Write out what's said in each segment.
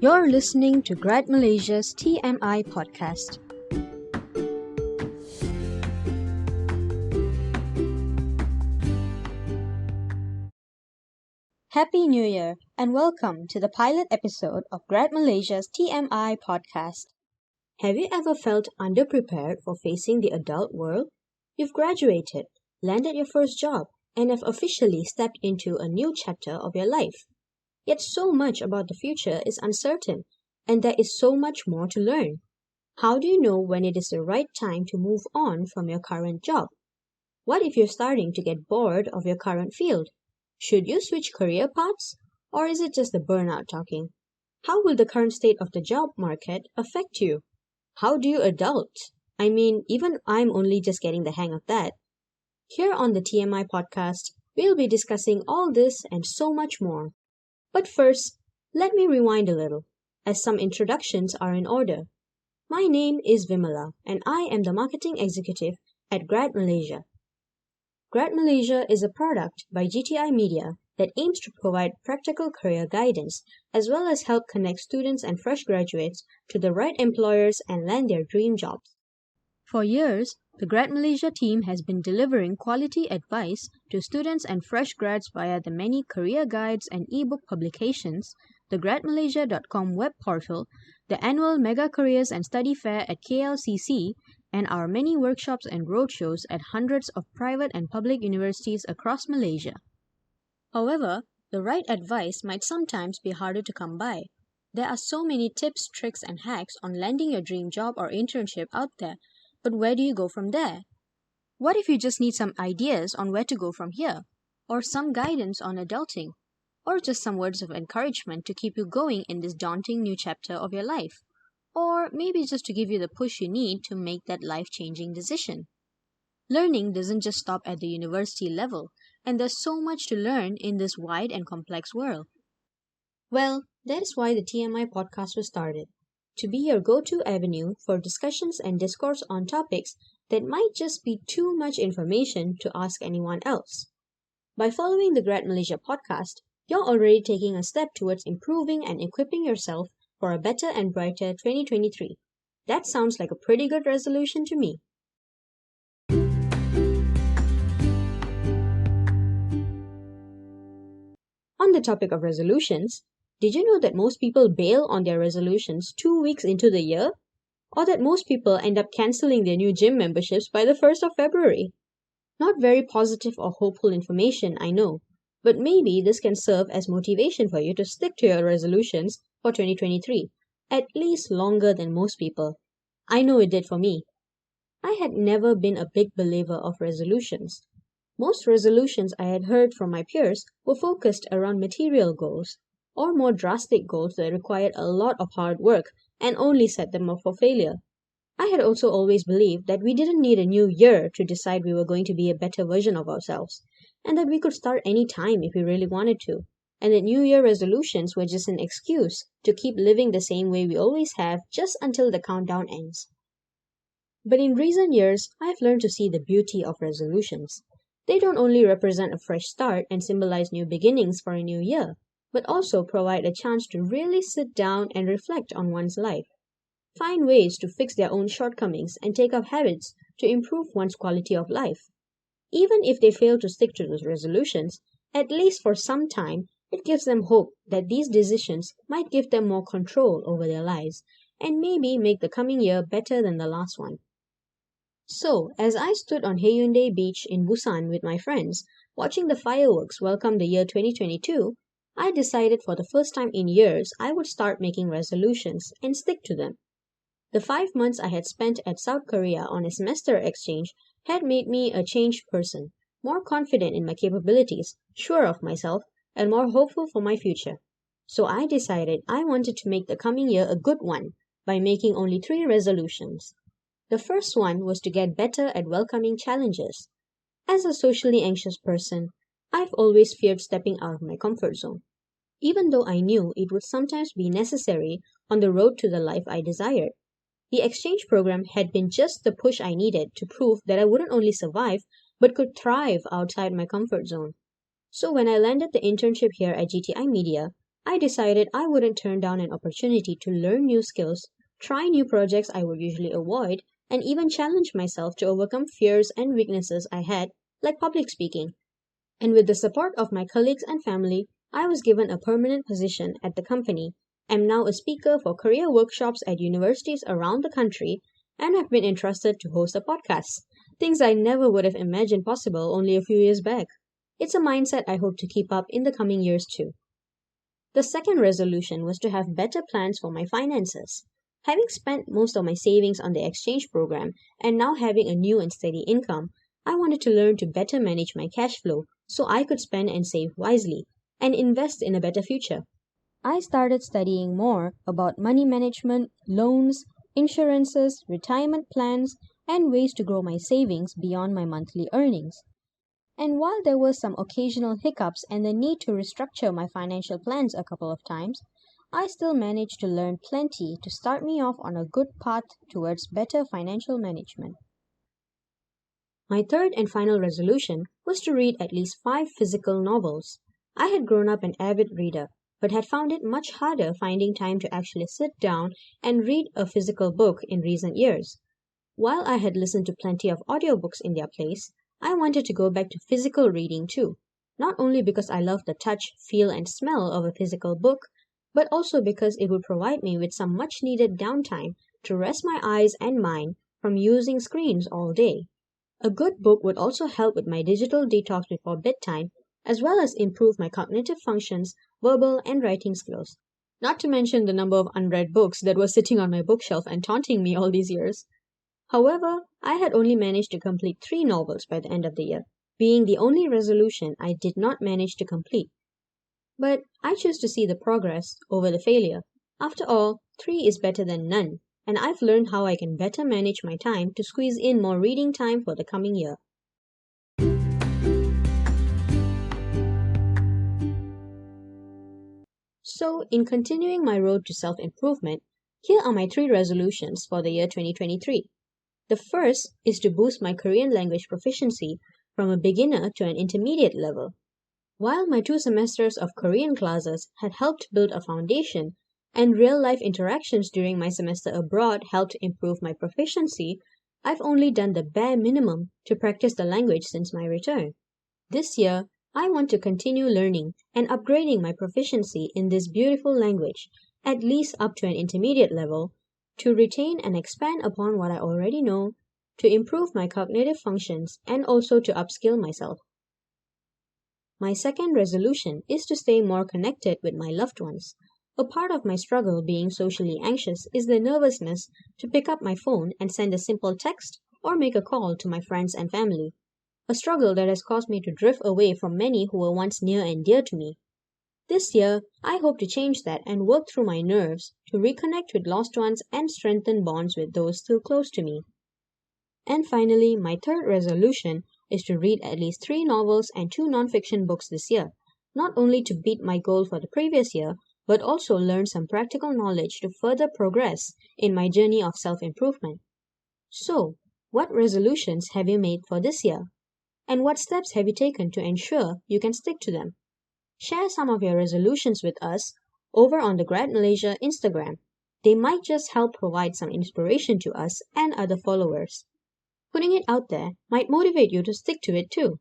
You're listening to Grad Malaysia's TMI podcast. Happy New Year and welcome to the pilot episode of Grad Malaysia's TMI podcast. Have you ever felt underprepared for facing the adult world? You've graduated, landed your first job, and have officially stepped into a new chapter of your life. Yet so much about the future is uncertain, and there is so much more to learn. How do you know when it is the right time to move on from your current job? What if you're starting to get bored of your current field? Should you switch career paths? Or is it just the burnout talking? How will the current state of the job market affect you? How do you adult? Even I'm only just getting the hang of that. Here on the TMI podcast, we'll be discussing all this and so much more. But first, let me rewind a little, as some introductions are in order. My name is Vimala, and I am the marketing executive at Grad Malaysia. Grad Malaysia is a product by GTI Media that aims to provide practical career guidance as well as help connect students and fresh graduates to the right employers and land their dream jobs. For years, the Grad Malaysia team has been delivering quality advice to students and fresh grads via the many career guides and ebook publications, the gradmalaysia.com web portal, the annual Mega Careers and Study Fair at KLCC, and our many workshops and roadshows at hundreds of private and public universities across Malaysia. However, the right advice might sometimes be harder to come by. There are so many tips, tricks, and hacks on landing your dream job or internship out there, but where do you go from there? What if you just need some ideas on where to go from here? Or some guidance on adulting? Or just some words of encouragement to keep you going in this daunting new chapter of your life? Or maybe just to give you the push you need to make that life-changing decision. Learning doesn't just stop at the university level, and there's so much to learn in this wide and complex world. Well, that is why the TMI podcast was started, to be your go-to avenue for discussions and discourse on topics that might just be too much information to ask anyone else. By following the Grad Malaysia podcast, you're already taking a step towards improving and equipping yourself for a better and brighter 2023. That sounds like a pretty good resolution to me. On the topic of resolutions, did you know that most people bail on their resolutions 2 weeks into the year? Or that most people end up cancelling their new gym memberships by the 1st of February? Not very positive or hopeful information, I know, but maybe this can serve as motivation for you to stick to your resolutions for 2023, at least longer than most people. I know it did for me. I had never been a big believer of resolutions. Most resolutions I had heard from my peers were focused around material goals, or more drastic goals that required a lot of hard work and only set them up for failure. I had also always believed that we didn't need a new year to decide we were going to be a better version of ourselves, and that we could start any time if we really wanted to, and that New Year resolutions were just an excuse to keep living the same way we always have just until the countdown ends. But in recent years, I've learned to see the beauty of resolutions. They don't only represent a fresh start and symbolize new beginnings for a new year, but also provide a chance to really sit down and reflect on one's life. Find ways to fix their own shortcomings and take up habits to improve one's quality of life. Even if they fail to stick to those resolutions, at least for some time, it gives them hope that these decisions might give them more control over their lives and maybe make the coming year better than the last one. So, as I stood on Haeundae Beach in Busan with my friends, watching the fireworks welcome the year 2022, I decided for the first time in years I would start making resolutions and stick to them. The 5 months I had spent at South Korea on a semester exchange had made me a changed person, more confident in my capabilities, sure of myself, and more hopeful for my future. So I decided I wanted to make the coming year a good one by making only 3 resolutions. The first one was to get better at welcoming challenges. As a socially anxious person, I've always feared stepping out of my comfort zone, even though I knew it would sometimes be necessary on the road to the life I desired. The exchange program had been just the push I needed to prove that I wouldn't only survive, but could thrive outside my comfort zone. So when I landed the internship here at GTI Media, I decided I wouldn't turn down an opportunity to learn new skills, try new projects I would usually avoid, and even challenge myself to overcome fears and weaknesses I had, like public speaking. And with the support of my colleagues and family, I was given a permanent position at the company. I'm now a speaker for career workshops at universities around the country, and have been entrusted to host a podcast. Things I never would have imagined possible only a few years back. It's a mindset I hope to keep up in the coming years too. The second resolution was to have better plans for my finances. Having spent most of my savings on the exchange program and now having a new and steady income, I wanted to learn to better manage my cash flow so I could spend and save wisely and invest in a better future. I started studying more about money management, loans, insurances, retirement plans, and ways to grow my savings beyond my monthly earnings. And while there were some occasional hiccups and the need to restructure my financial plans a couple of times, I still managed to learn plenty to start me off on a good path towards better financial management. My third and final resolution was to read at least 5 physical novels. I had grown up an avid reader, but had found it much harder finding time to actually sit down and read a physical book in recent years. While I had listened to plenty of audiobooks in their place, I wanted to go back to physical reading too, not only because I love the touch, feel, and smell of a physical book, but also because it would provide me with some much needed downtime to rest my eyes and mind from using screens all day. A good book would also help with my digital detox before bedtime, as well as improve my cognitive functions, verbal and writing skills. Not to mention the number of unread books that were sitting on my bookshelf and taunting me all these years. However, I had only managed to complete 3 novels by the end of the year, being the only resolution I did not manage to complete. But I choose to see the progress over the failure. After all, 3 is better than none, and I've learned how I can better manage my time to squeeze in more reading time for the coming year. So, in continuing my road to self-improvement, here are my 3 resolutions for the year 2023. The first is to boost my Korean language proficiency from a beginner to an intermediate level. While my 2 semesters of Korean classes had helped build a foundation, and real-life interactions during my semester abroad helped improve my proficiency, I've only done the bare minimum to practice the language since my return. This year, I want to continue learning and upgrading my proficiency in this beautiful language, at least up to an intermediate level, to retain and expand upon what I already know, to improve my cognitive functions, and also to upskill myself. My second resolution is to stay more connected with my loved ones. A part of my struggle being socially anxious is the nervousness to pick up my phone and send a simple text or make a call to my friends and family. A struggle that has caused me to drift away from many who were once near and dear to me. This year, I hope to change that and work through my nerves to reconnect with lost ones and strengthen bonds with those still close to me. And finally, my third resolution is to read at least 3 novels and 2 non-fiction books this year, not only to beat my goal for the previous year, but also learn some practical knowledge to further progress in my journey of self-improvement. So, what resolutions have you made for this year? And what steps have you taken to ensure you can stick to them? Share some of your resolutions with us over on the Grad Malaysia Instagram. They might just help provide some inspiration to us and other followers. Putting it out there might motivate you to stick to it too.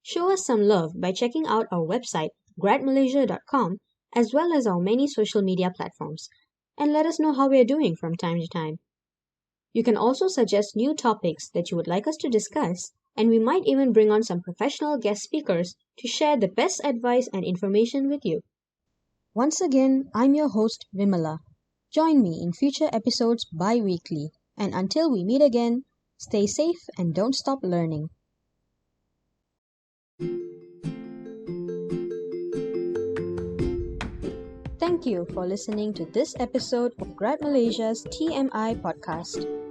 Show us some love by checking out our website gradmalaysia.com as well as our many social media platforms, and let us know how we are doing from time to time. You can also suggest new topics that you would like us to discuss, and we might even bring on some professional guest speakers to share the best advice and information with you. Once again, I'm your host, Vimala. Join me in future episodes bi-weekly, and until we meet again, stay safe and don't stop learning. Thank you for listening to this episode of Grad Malaysia's TMI podcast.